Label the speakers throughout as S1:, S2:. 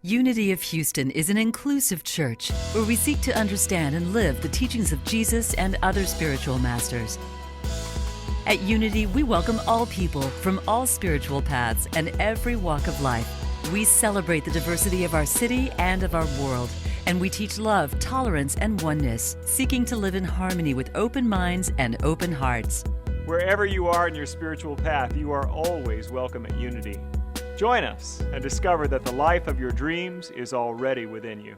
S1: Unity of Houston is an inclusive church where we seek to understand and live the teachings of Jesus and other spiritual masters. At Unity, we welcome all people from all spiritual paths and every walk of life. We celebrate the diversity of our city and of our world, and we teach love, tolerance, and oneness, seeking to live in harmony with open minds and open hearts.
S2: Wherever you are in your spiritual path, you are always welcome at Unity. Join us and discover that the life of your dreams is already within you.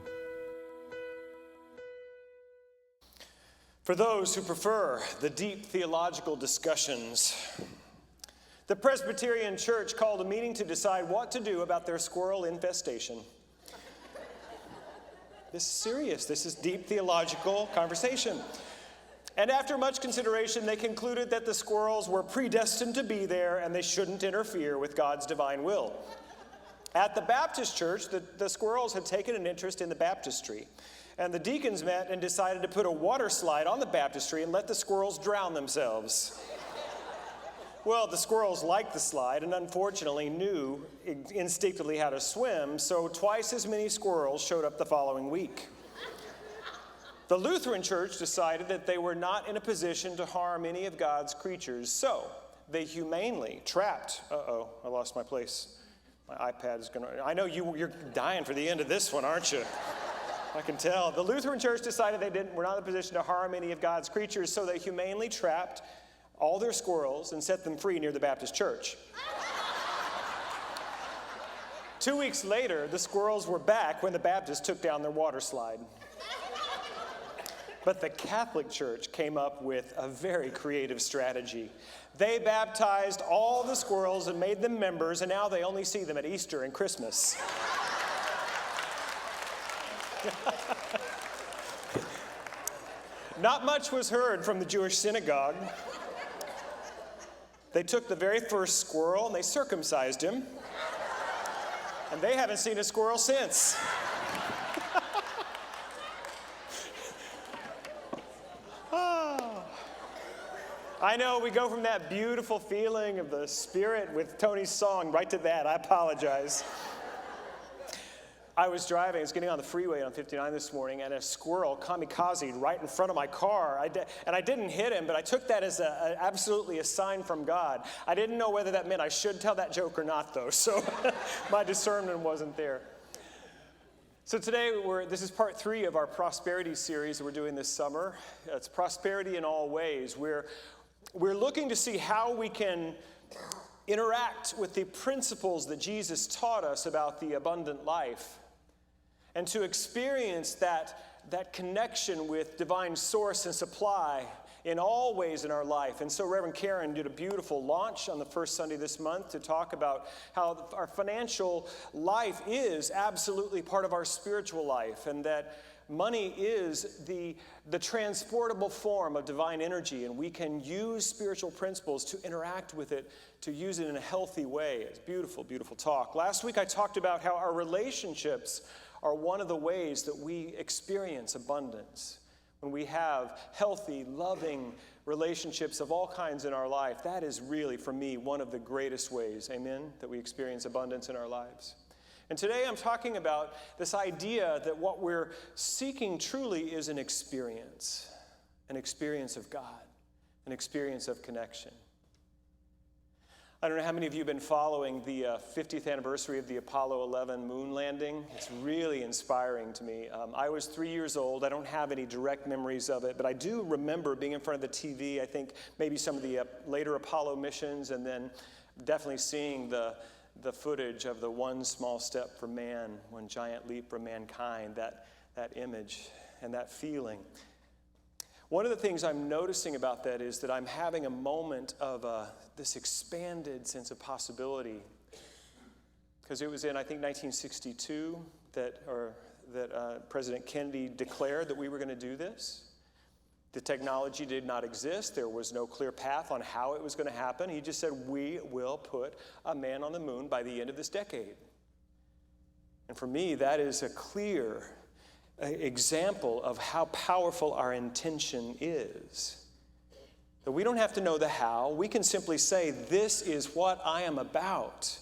S3: For those who prefer the deep theological discussions, the Presbyterian Church called a meeting to decide what to do about their squirrel infestation. This is serious. This is deep theological conversation. And after much consideration, they concluded that the squirrels were predestined to be there and they shouldn't interfere with God's divine will. At the Baptist church, the squirrels had taken an interest in the baptistry. And the deacons met and decided to put a water slide on the baptistry and let the squirrels drown themselves. Well, the squirrels liked the slide and unfortunately knew instinctively how to swim, so twice as many squirrels showed up the following week. The Lutheran Church decided that they were not in a position to harm any of God's creatures, so they humanely trapped. Uh-oh, I lost my place. My iPad is going to... I know you're dying for the end of this one, aren't you? I can tell. The Lutheran Church decided were not in a position to harm any of God's creatures, so they humanely trapped all their squirrels and set them free near the Baptist church. 2 weeks later, the squirrels were back when the Baptists took down their water slide. But the Catholic Church came up with a very creative strategy. They baptized all the squirrels and made them members, and now they only see them at Easter and Christmas. Not much was heard from the Jewish synagogue. They took the very first squirrel and they circumcised him. And they haven't seen a squirrel since. I know, we go from that beautiful feeling of the Spirit with Tony's song right to that. I apologize. I was getting on the freeway on 59 this morning, and a squirrel kamikazed right in front of my car. And I didn't hit him, but I took that as absolutely a sign from God. I didn't know whether that meant I should tell that joke or not, though, so my discernment wasn't there. So today, this is part 3 of our prosperity series that we're doing this summer. It's prosperity in all ways. We're looking to see how we can interact with the principles that Jesus taught us about the abundant life and to experience that connection with divine source and supply in all ways in our life. And so Reverend Karen did a beautiful launch on the first Sunday this month to talk about how our financial life is absolutely part of our spiritual life, and that money is the transportable form of divine energy, and we can use spiritual principles to interact with it, to use it in a healthy way. It's beautiful, beautiful talk. Last week I talked about how our relationships are one of the ways that we experience abundance. When we have healthy, loving relationships of all kinds in our life, that is really, for me, one of the greatest ways, amen, that we experience abundance in our lives. And today I'm talking about this idea that what we're seeking truly is an experience of God, an experience of connection. I don't know how many of you have been following the 50th anniversary of the Apollo 11 moon landing. It's really inspiring to me. I was 3 years old. I don't have any direct memories of it, but I do remember being in front of the TV, I think maybe some of the later Apollo missions, and then definitely seeing the footage of the one small step for man, one giant leap for mankind, that image and that feeling. One of the things I'm noticing about that is that I'm having a moment of this expanded sense of possibility. Because it was in, I think, 1962 that President Kennedy declared that we were going to do this. The technology did not exist. There was no clear path on how it was going to happen. He just said, we will put a man on the moon by the end of this decade. And for me, that is a clear example of how powerful our intention is. That we don't have to know the how. We can simply say, this is what I am about.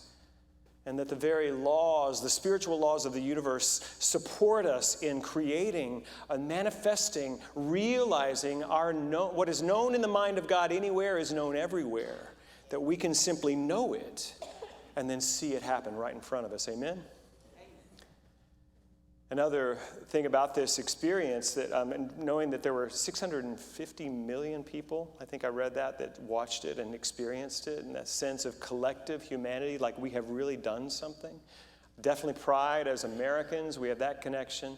S3: and that the very laws, the spiritual laws of the universe, support us in creating and manifesting, realizing what is known in the mind of God anywhere is known everywhere, that we can simply know it and then see it happen right in front of us. Amen? Another thing about this experience, that knowing that there were 650 million people, I think I read that watched it and experienced it, and that sense of collective humanity, like we have really done something. Definitely pride as Americans, we have that connection.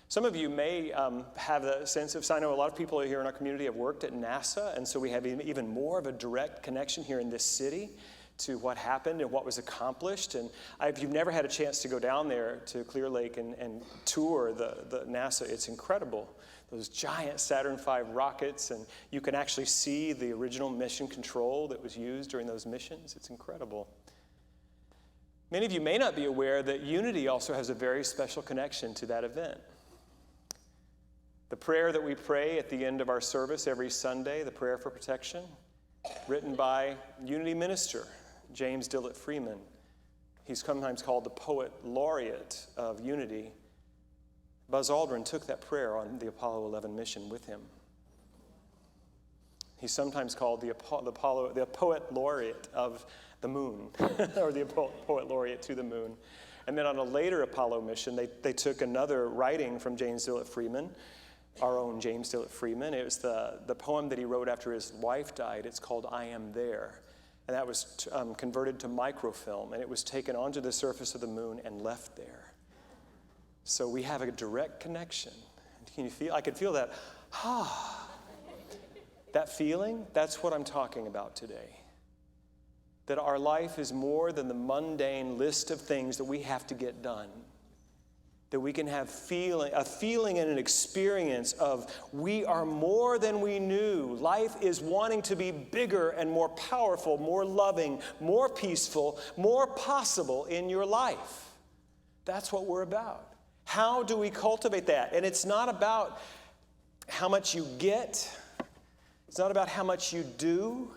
S3: Some of you may have the sense of, I know a lot of people here in our community have worked at NASA, and so we have even more of a direct connection here in this city to what happened and what was accomplished. And if you've never had a chance to go down there to Clear Lake and tour the NASA, it's incredible. Those giant Saturn V rockets, and you can actually see the original mission control that was used during those missions. It's incredible. Many of you may not be aware that Unity also has a very special connection to that event. The prayer that we pray at the end of our service every Sunday, the prayer for protection, written by Unity minister James Dillett Freeman. He's sometimes called the poet laureate of Unity. Buzz Aldrin took that prayer on the Apollo 11 mission with him. He's sometimes called the poet laureate of the moon, or the poet laureate to the moon. And then on a later Apollo mission, they took another writing from James Dillett Freeman, our own James Dillett Freeman. It was the poem that he wrote after his wife died. It's called I Am There. And that was converted to microfilm, and it was taken onto the surface of the moon and left there. So we have a direct connection. Can you feel? I could feel that. That feeling, that's what I'm talking about today. That our life is more than the mundane list of things that we have to get done. That we can have a feeling and an experience of we are more than we knew. Life is wanting to be bigger and more powerful, more loving, more peaceful, more possible in your life. That's what we're about. How do we cultivate that? And it's not about how much you get. It's not about how much you do.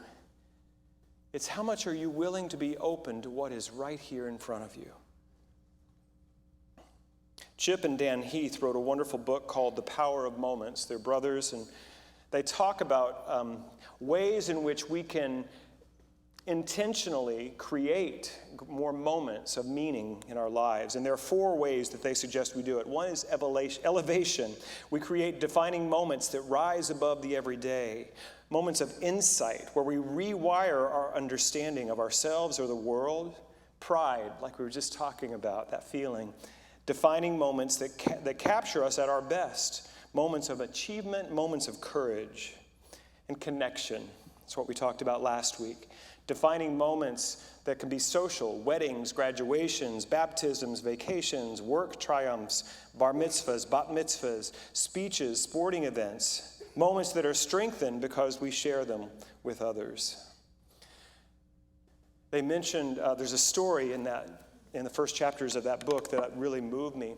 S3: It's how much are you willing to be open to what is right here in front of you. Chip and Dan Heath wrote a wonderful book called The Power of Moments. They're brothers, and they talk about ways in which we can intentionally create more moments of meaning in our lives. And there are 4 ways that they suggest we do it. One is elevation. We create defining moments that rise above the everyday. Moments of insight, where we rewire our understanding of ourselves or the world. Pride, like we were just talking about, that feeling. Defining moments that capture us at our best. Moments of achievement, moments of courage. And connection. That's what we talked about last week. Defining moments that can be social. Weddings, graduations, baptisms, vacations, work triumphs, bar mitzvahs, bat mitzvahs, speeches, sporting events. Moments that are strengthened because we share them with others. They mentioned, there's a story in the first chapters of that book that really moved me.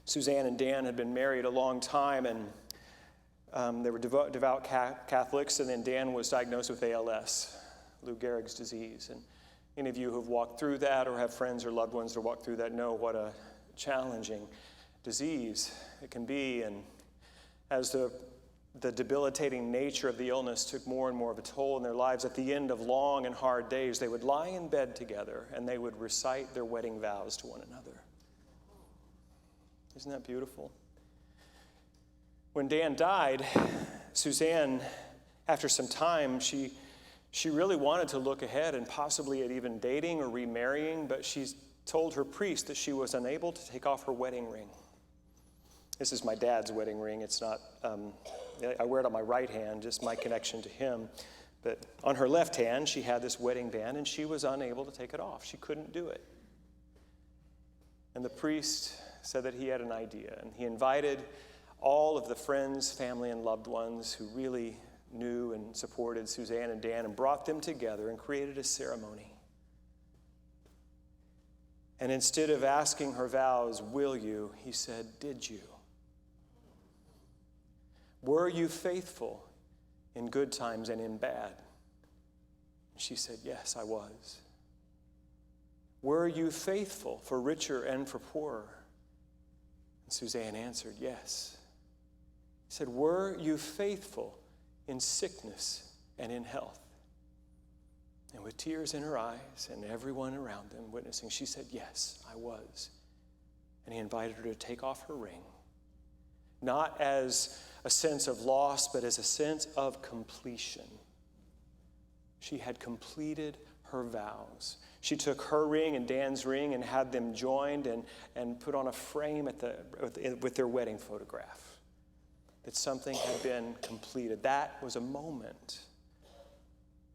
S3: Suzanne and Dan had been married a long time, and they were devout Catholics, and then Dan was diagnosed with ALS, Lou Gehrig's disease. And any of you who have walked through that or have friends or loved ones that walk through that know what a challenging disease it can be. And as the debilitating nature of the illness took more and more of a toll in their lives, at the end of long and hard days, they would lie in bed together and they would recite their wedding vows to one another. Isn't that beautiful? When Dan died, Suzanne, after some time, she really wanted to look ahead and possibly at even dating or remarrying, but she told her priest that she was unable to take off her wedding ring. This is my dad's wedding ring. It's not, I wear it on my right hand, just my connection to him. But on her left hand, she had this wedding band, and she was unable to take it off. She couldn't do it. And the priest said that he had an idea, and he invited all of the friends, family, and loved ones who really knew and supported Suzanne and Dan and brought them together and created a ceremony. And instead of asking her vows, will you, he said, did you? Were you faithful in good times and in bad? She said, yes, I was. Were you faithful for richer and for poorer? And Suzanne answered, yes. He said, were you faithful in sickness and in health? And with tears in her eyes and everyone around them witnessing, she said, yes, I was. And he invited her to take off her ring, not as a sense of loss, but as a sense of completion. She had completed her vows. She took her ring and Dan's ring and had them joined and put on a frame with their wedding photograph. That something had been completed. That was a moment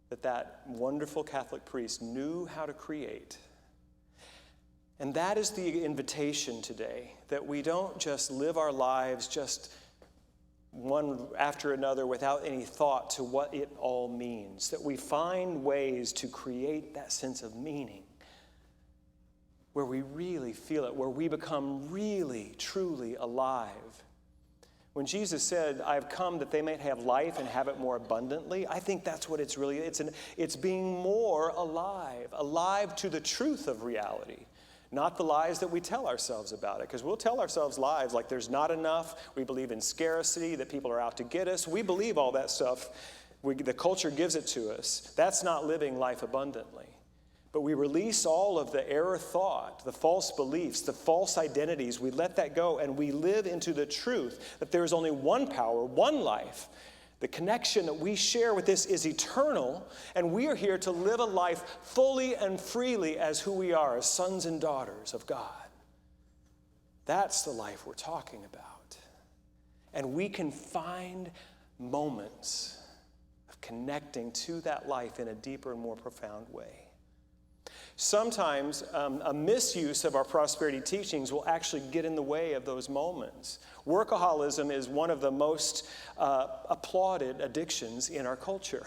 S3: that wonderful Catholic priest knew how to create. And that is the invitation today, that we don't just live our lives just one after another without any thought to what it all means, that we find ways to create that sense of meaning where we really feel it, where we become really, truly alive. When Jesus said, I've come that they might have life and have it more abundantly, I think that's what it's really, it's being more alive to the truth of reality. Not the lies that we tell ourselves about it, because we'll tell ourselves lies like there's not enough, we believe in scarcity, that people are out to get us. We believe all that stuff. The culture gives it to us. That's not living life abundantly. But we release all of the error thought, the false beliefs, the false identities. We let that go, and we live into the truth that there is only one power, one life. The connection that we share with this is eternal, and we are here to live a life fully and freely as who we are, as sons and daughters of God. That's the life we're talking about. And we can find moments of connecting to that life in a deeper and more profound way. Sometimes a misuse of our prosperity teachings will actually get in the way of those moments. Workaholism is one of the most applauded addictions in our culture.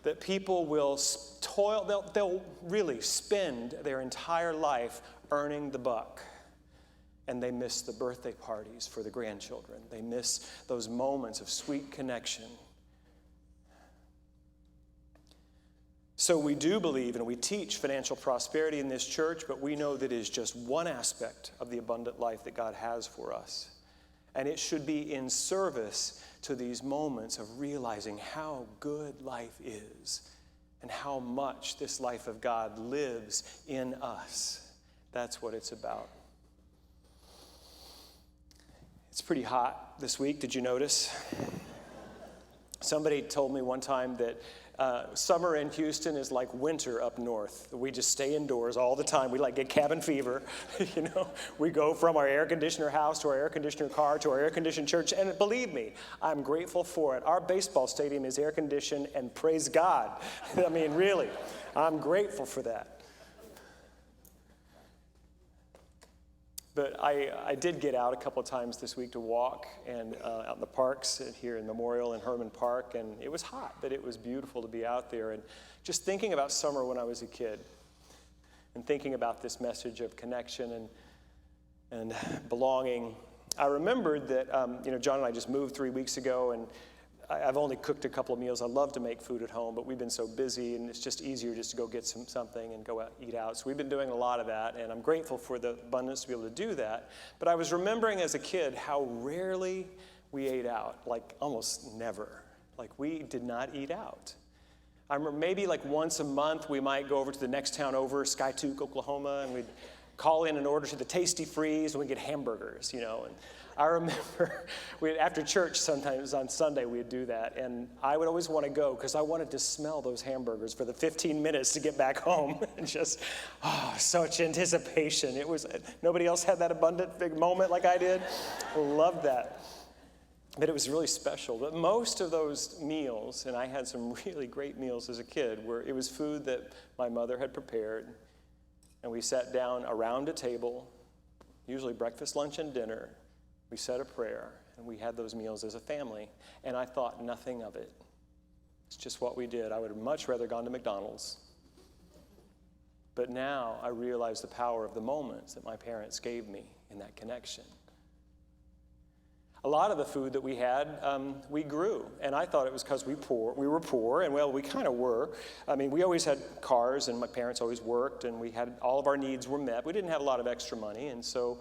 S3: That people will toil, they'll really spend their entire life earning the buck. And they miss the birthday parties for the grandchildren. They miss those moments of sweet connection. So we do believe and we teach financial prosperity in this church, but we know that it is just one aspect of the abundant life that God has for us. And it should be in service to these moments of realizing how good life is and how much this life of God lives in us. That's what it's about. It's pretty hot this week. Did you notice? Somebody told me one time that summer in Houston is like winter up north. We just stay indoors all the time. We get cabin fever. We go from our air conditioner house to our air conditioner car to our air conditioned church. And believe me, I'm grateful for it. Our baseball stadium is air conditioned, and praise God. I mean, really, I'm grateful for that. But I did get out a couple of times this week to walk and out in the parks here in Memorial and Herman Park, and it was hot, but it was beautiful to be out there. And just thinking about summer when I was a kid and thinking about this message of connection and belonging, I remembered that, John and I just moved 3 weeks ago, and I've only cooked a couple of meals. I love to make food at home, but we've been so busy, and it's just easier just to go get something and go out, eat out. So we've been doing a lot of that, and I'm grateful for the abundance to be able to do that. But I was remembering as a kid how rarely we ate out, almost never. We did not eat out. I remember maybe once a month we might go over to the next town over, Skytook, Oklahoma, and we'd call in an order to the Tasty Freeze, and we'd get hamburgers, and I remember after church sometimes on Sunday we'd do that, and I would always want to go because I wanted to smell those hamburgers for the 15 minutes to get back home, and just, such anticipation. It was, nobody else had that abundant big moment like I did. Loved that. But it was really special. But most of those meals, and I had some really great meals as a kid, it was food that my mother had prepared, and we sat down around a table, usually breakfast, lunch, and dinner. We said a prayer, and we had those meals as a family, and I thought nothing of it. It's just what we did. I would have much rather gone to McDonald's. But now I realize the power of the moments that my parents gave me in that connection. A lot of the food that we had, we grew. And I thought it was because we were poor, and well, we kind of were. I mean, we always had cars, and my parents always worked, and we had all of our needs were met. We didn't have a lot of extra money, and so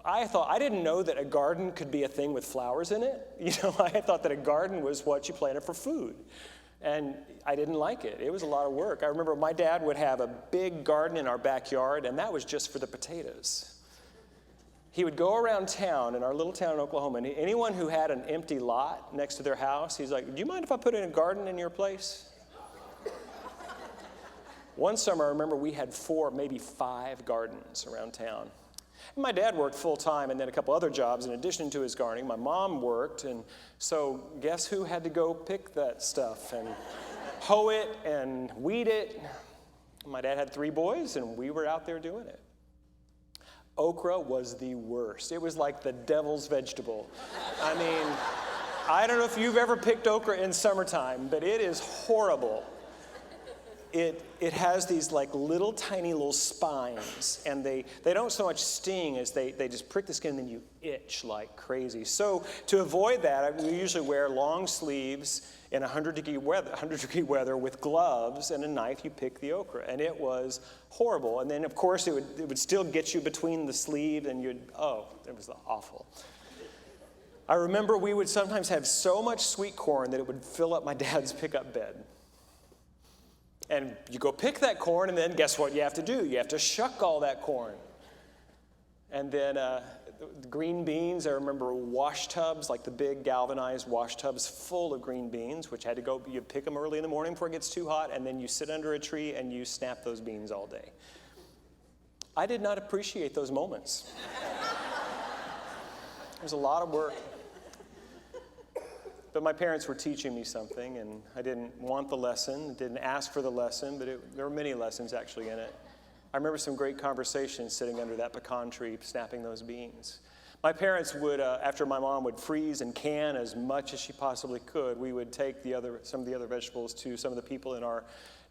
S3: I didn't know that a garden could be a thing with flowers in it. I thought that a garden was what you planted for food. And I didn't like it. It was a lot of work. I remember my dad would have a big garden in our backyard, and that was just for the potatoes. He would go around town, in our little town in Oklahoma, and anyone who had an empty lot next to their house, he's like, "Do you mind if I put in a garden in your place?" One summer, I remember we had 4, maybe 5 gardens around town. And my dad worked full time and then a couple other jobs in addition to his gardening. My mom worked, and so guess who had to go pick that stuff and hoe it and weed it? My dad had 3 boys, and we were out there doing it. Okra was the worst. It was like the devil's vegetable. I mean, I don't know if you've ever picked okra in summertime, but it is horrible. It has these like little tiny little spines, and they don't so much sting as they just prick the skin and then you itch like crazy. So to avoid that, we usually wear long sleeves in 100-degree weather with gloves and a knife. You pick the okra, and it was horrible. And then of course it would still get you between the sleeve, and it was awful. I remember we would sometimes have so much sweet corn that it would fill up my dad's pickup bed. And you go pick that corn, and then guess what you have to do? You have to shuck all that corn. And then green beans, I remember wash tubs, like the big galvanized wash tubs full of green beans, which you pick them early in the morning before it gets too hot, and then you sit under a tree and you snap those beans all day. I did not appreciate those moments. It was a lot of work. But my parents were teaching me something, and I didn't want the lesson, didn't ask for the lesson, but there were many lessons actually in it. I remember some great conversations sitting under that pecan tree, snapping those beans. My parents would, after my mom would freeze and can as much as she possibly could, we would take some of the other vegetables to some of the people in our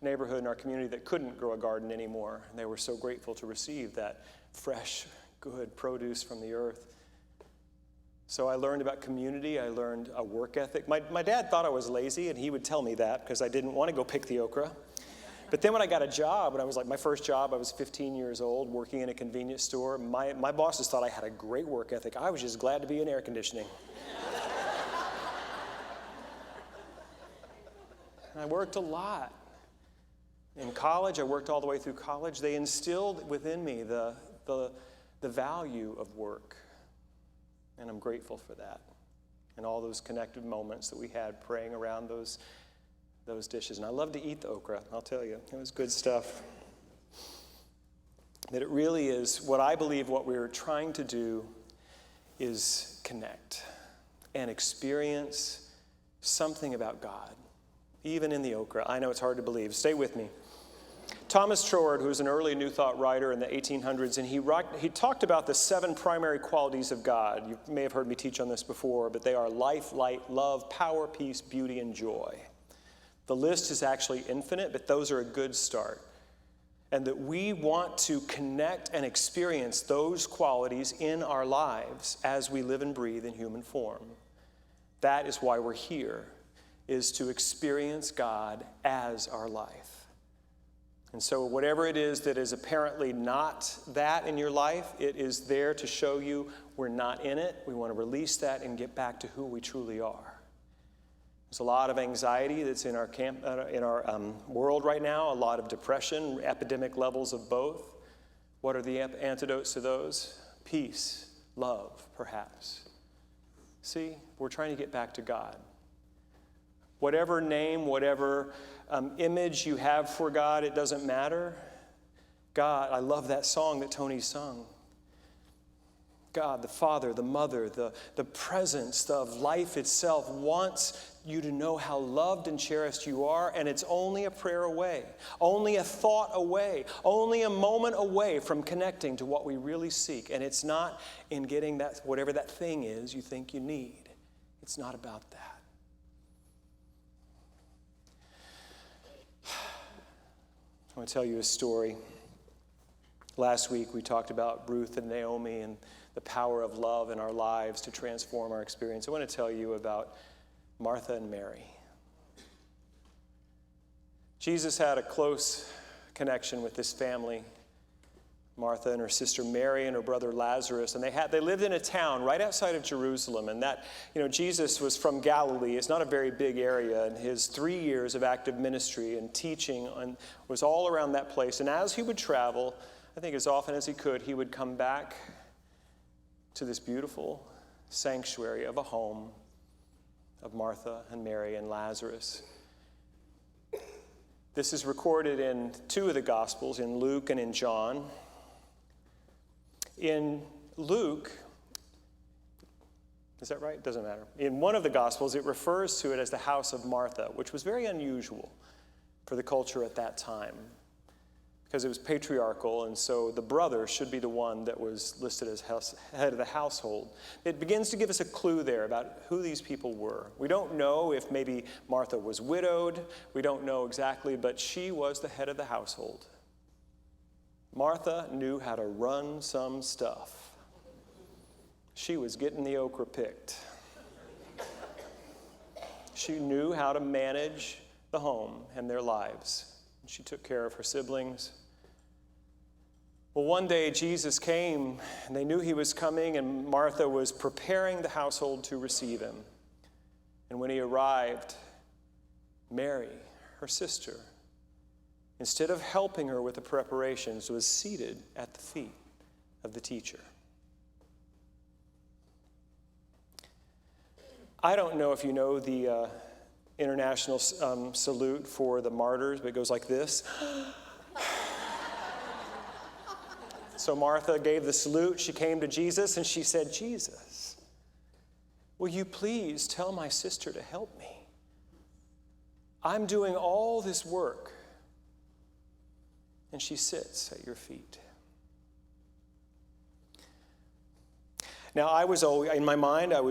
S3: neighborhood, in our community that couldn't grow a garden anymore. And they were so grateful to receive that fresh, good produce from the earth. So I learned about community. I learned a work ethic. My dad thought I was lazy, and he would tell me that because I didn't want to go pick the okra. But then when I got a job, when I was my first job, I was 15 years old, working in a convenience store. My bosses thought I had a great work ethic. I was just glad to be in air conditioning. And I worked a lot. In college, I worked all the way through college. They instilled within me the value of work. And I'm grateful for that. And all those connected moments that we had praying around those dishes. And I love to eat the okra, I'll tell you. It was good stuff. That it really is, what I believe what we're trying to do is connect and experience something about God, even in the okra. I know it's hard to believe. Stay with me. Thomas Troward, who was an early New Thought writer in the 1800s, and he talked about the 7 primary qualities of God. You may have heard me teach on this before, but they are life, light, love, power, peace, beauty, and joy. The list is actually infinite, but those are a good start. And that we want to connect and experience those qualities in our lives as we live and breathe in human form. That is why we're here, is to experience God as our life. And so whatever it is that is apparently not that in your life, it is there to show you we're not in it. We want to release that and get back to who we truly are. There's a lot of anxiety that's in our world right now, a lot of depression, epidemic levels of both. What are the antidotes to those? Peace, love, perhaps. See, we're trying to get back to God. Whatever name, whatever image you have for God, it doesn't matter. God, I love that song that Tony sung. God, the Father, the Mother, the presence of life itself wants you to know how loved and cherished you are, and it's only a prayer away, only a thought away, only a moment away from connecting to what we really seek. And it's not in getting that, whatever that thing is you think you need. It's not about that. I want to tell you a story. Last week we talked about Ruth and Naomi and the power of love in our lives to transform our experience. I want to tell you about Martha and Mary. Jesus had a close connection with this family, Martha and her sister Mary and her brother Lazarus, and they lived in a town right outside of Jerusalem. And that, Jesus was from Galilee. It's not a very big area, and his 3 years of active ministry and teaching was all around that place. And as he would travel, I think as often as he could, he would come back to this beautiful sanctuary of a home of Martha and Mary and Lazarus. This is recorded in 2 of the Gospels, in Luke and in John. In Luke, is that right? Doesn't matter. In one of the Gospels, it refers to it as the house of Martha, which was very unusual for the culture at that time because it was patriarchal, and so the brother should be the one that was listed as head of the household. It begins to give us a clue there about who these people were. We don't know if maybe Martha was widowed. We don't know exactly, but she was the head of the household. Martha knew how to run some stuff. She was getting the okra picked. She knew how to manage the home and their lives. She took care of her siblings. Well, one day Jesus came, and they knew he was coming, and Martha was preparing the household to receive him. And when he arrived, Mary, her sister, instead of helping her with the preparations, was seated at the feet of the teacher. I don't know if you know the international salute for the martyrs, but it goes like this. So Martha gave the salute. She came to Jesus and she said, "Jesus, will you please tell my sister to help me? I'm doing all this work." And she sits at your feet. Now, I was always, in my mind, I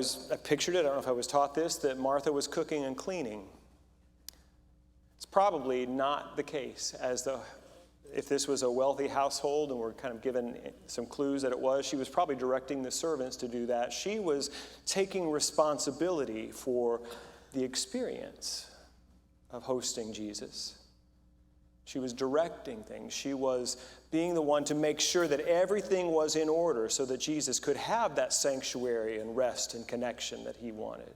S3: pictured it, I don't know if I was taught this, that Martha was cooking and cleaning. It's probably not the case, if this was a wealthy household and we're kind of given some clues that it was, she was probably directing the servants to do that. She was taking responsibility for the experience of hosting Jesus. She was directing things. She was being the one to make sure that everything was in order so that Jesus could have that sanctuary and rest and connection that he wanted.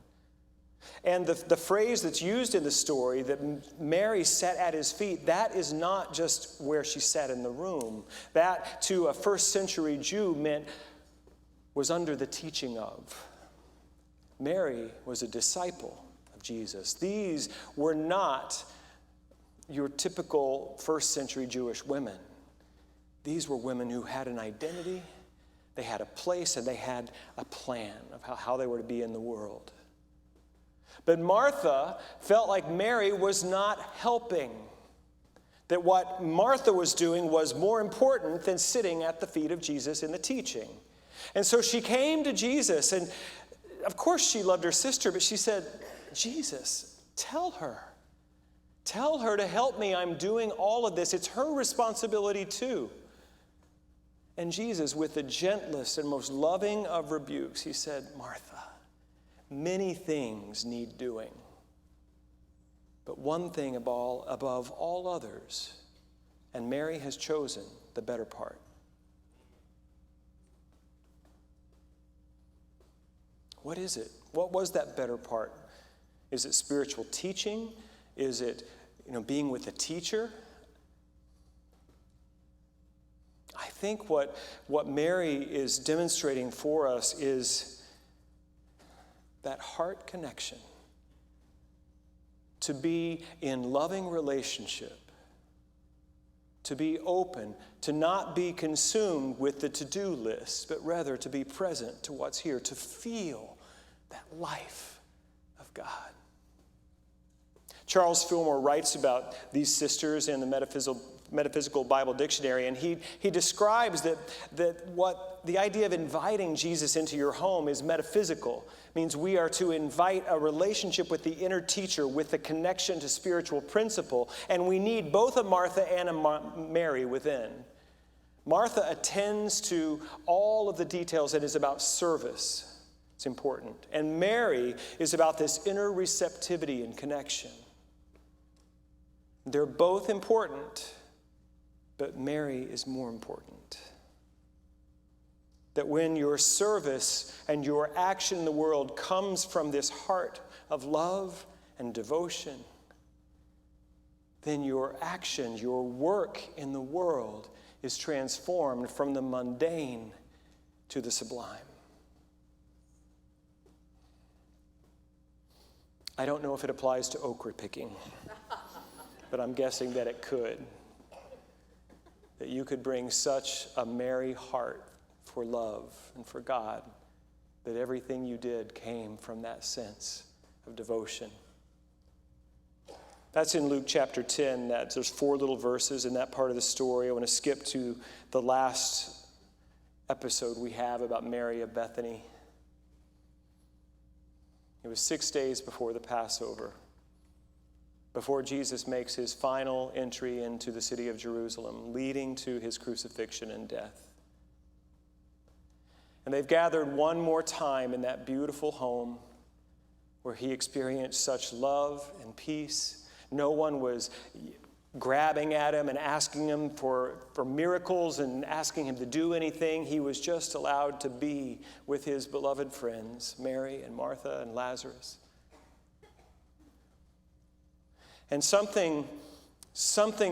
S3: And the phrase that's used in the story, that Mary sat at his feet, that is not just where she sat in the room. That, to a first century Jew, meant was under the teaching of. Mary was a disciple of Jesus. These were not your typical first century Jewish women. These were women who had an identity, they had a place, and they had a plan of how they were to be in the world. But Martha felt like Mary was not helping, that what Martha was doing was more important than sitting at the feet of Jesus in the teaching. And so she came to Jesus, and of course she loved her sister, but she said, "Jesus, tell her. Tell her to help me. I'm doing all of this. It's her responsibility too." And Jesus, with the gentlest and most loving of rebukes, he said, "Martha, many things need doing, but one thing above all others, and Mary has chosen the better part." What is it? What was that better part? Is it spiritual teaching? Is it, being with a teacher? I think what Mary is demonstrating for us is that heart connection. To be in loving relationship. To be open. To not be consumed with the to-do list, but rather to be present to what's here. To feel that life of God. Charles Fillmore writes about these sisters in the Metaphysical Bible Dictionary, and he describes that what the idea of inviting Jesus into your home is metaphysical. It means we are to invite a relationship with the inner teacher, with a connection to spiritual principle, and we need both a Martha and a Mary within. Martha attends to all of the details and is about service. It's important. And Mary is about this inner receptivity and connection. They're both important, but Mary is more important. That when your service and your action in the world comes from this heart of love and devotion, then your action, your work in the world is transformed from the mundane to the sublime. I don't know if it applies to okra picking, but I'm guessing that it could. That you could bring such a merry heart for love and for God that everything you did came from that sense of devotion. That's in Luke chapter 10. There's 4 little verses in that part of the story. I want to skip to the last episode we have about Mary of Bethany. It was 6 days before the Passover, before Jesus makes his final entry into the city of Jerusalem, leading to his crucifixion and death. And they've gathered one more time in that beautiful home where he experienced such love and peace. No one was grabbing at him and asking him for miracles and asking him to do anything. He was just allowed to be with his beloved friends, Mary and Martha and Lazarus. And something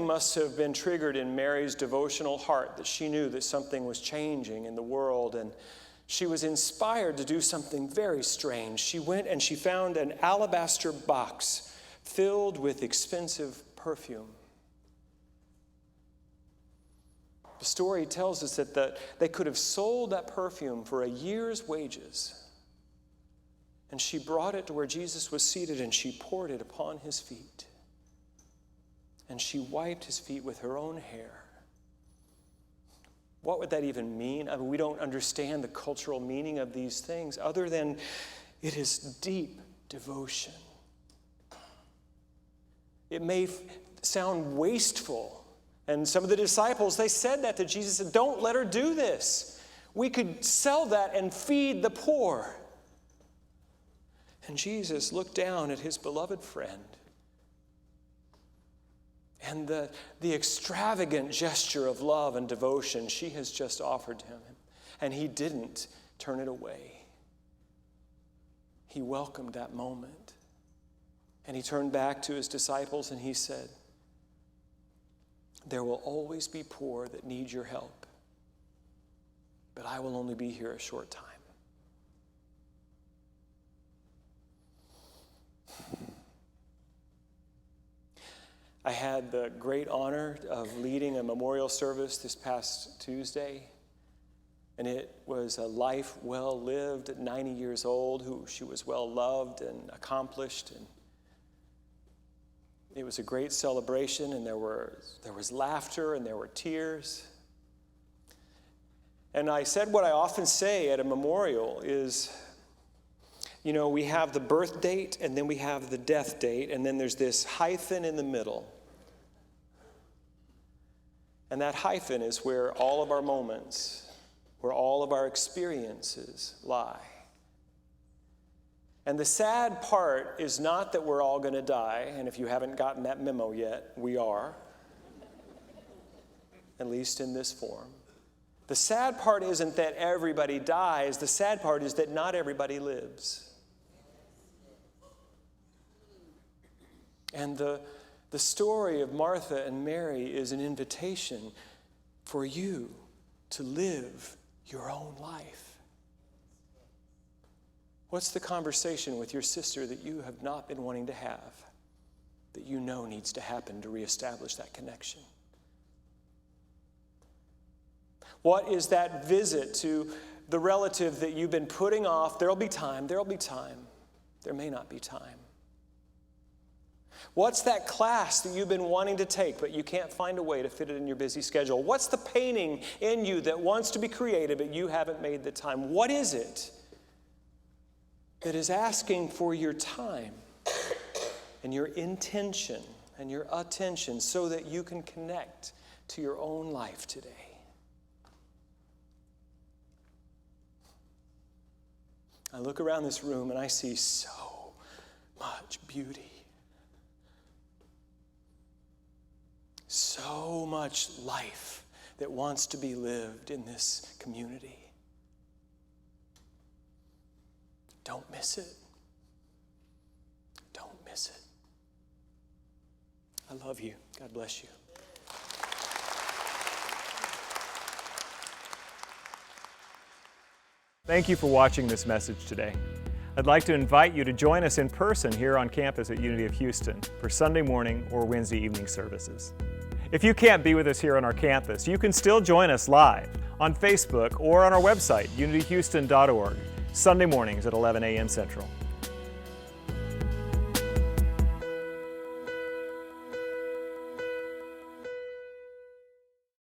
S3: must have been triggered in Mary's devotional heart, that she knew that something was changing in the world, and she was inspired to do something very strange. She went and she found an alabaster box filled with expensive perfume. The story tells us that they could have sold that perfume for a year's wages. And she brought it to where Jesus was seated, and she poured it upon his feet. And she wiped his feet with her own hair. What would that even mean? I mean, we don't understand the cultural meaning of these things other than it is deep devotion. It may sound wasteful. And some of the disciples, they said that to Jesus, said, don't let her do this. We could sell that and feed the poor. And Jesus looked down at his beloved friend. And the extravagant gesture of love and devotion she has just offered him. And he didn't turn it away. He welcomed that moment. And he turned back to his disciples and he said, there will always be poor that need your help, but I will only be here a short time. I had the great honor of leading a memorial service this past Tuesday, and it was a life well lived at 90 years old. She was well loved and accomplished, and it was a great celebration, and there was laughter and there were tears. And I said what I often say at a memorial is, you know, we have the birth date and then we have the death date, and then there's this hyphen in the middle. And that hyphen is where all of our moments, where all of our experiences lie. And the sad part is not that we're all going to die, and if you haven't gotten that memo yet, we are, at least in this form. The sad part isn't that everybody dies. The sad part is that not everybody lives. And the story of Martha and Mary is an invitation for you to live your own life. What's the conversation with your sister that you have not been wanting to have, that you know needs to happen to reestablish that connection? What is that visit to the relative that you've been putting off? There'll be time. There may not be time. What's that class that you've been wanting to take, but you can't find a way to fit it in your busy schedule? What's the painting in you that wants to be creative, but you haven't made the time? What is it that is asking for your time and your intention and your attention so that you can connect to your own life today? I look around this room and I see so much beauty. So much life that wants to be lived in this community. Don't miss it. Don't miss it. I love you. God bless you.
S2: Thank you for watching this message today. I'd like to invite you to join us in person here on campus at Unity of Houston for Sunday morning or Wednesday evening services. If you can't be with us here on our campus, you can still join us live on Facebook or on our website, unityhouston.org, Sunday mornings at 11 a.m. Central.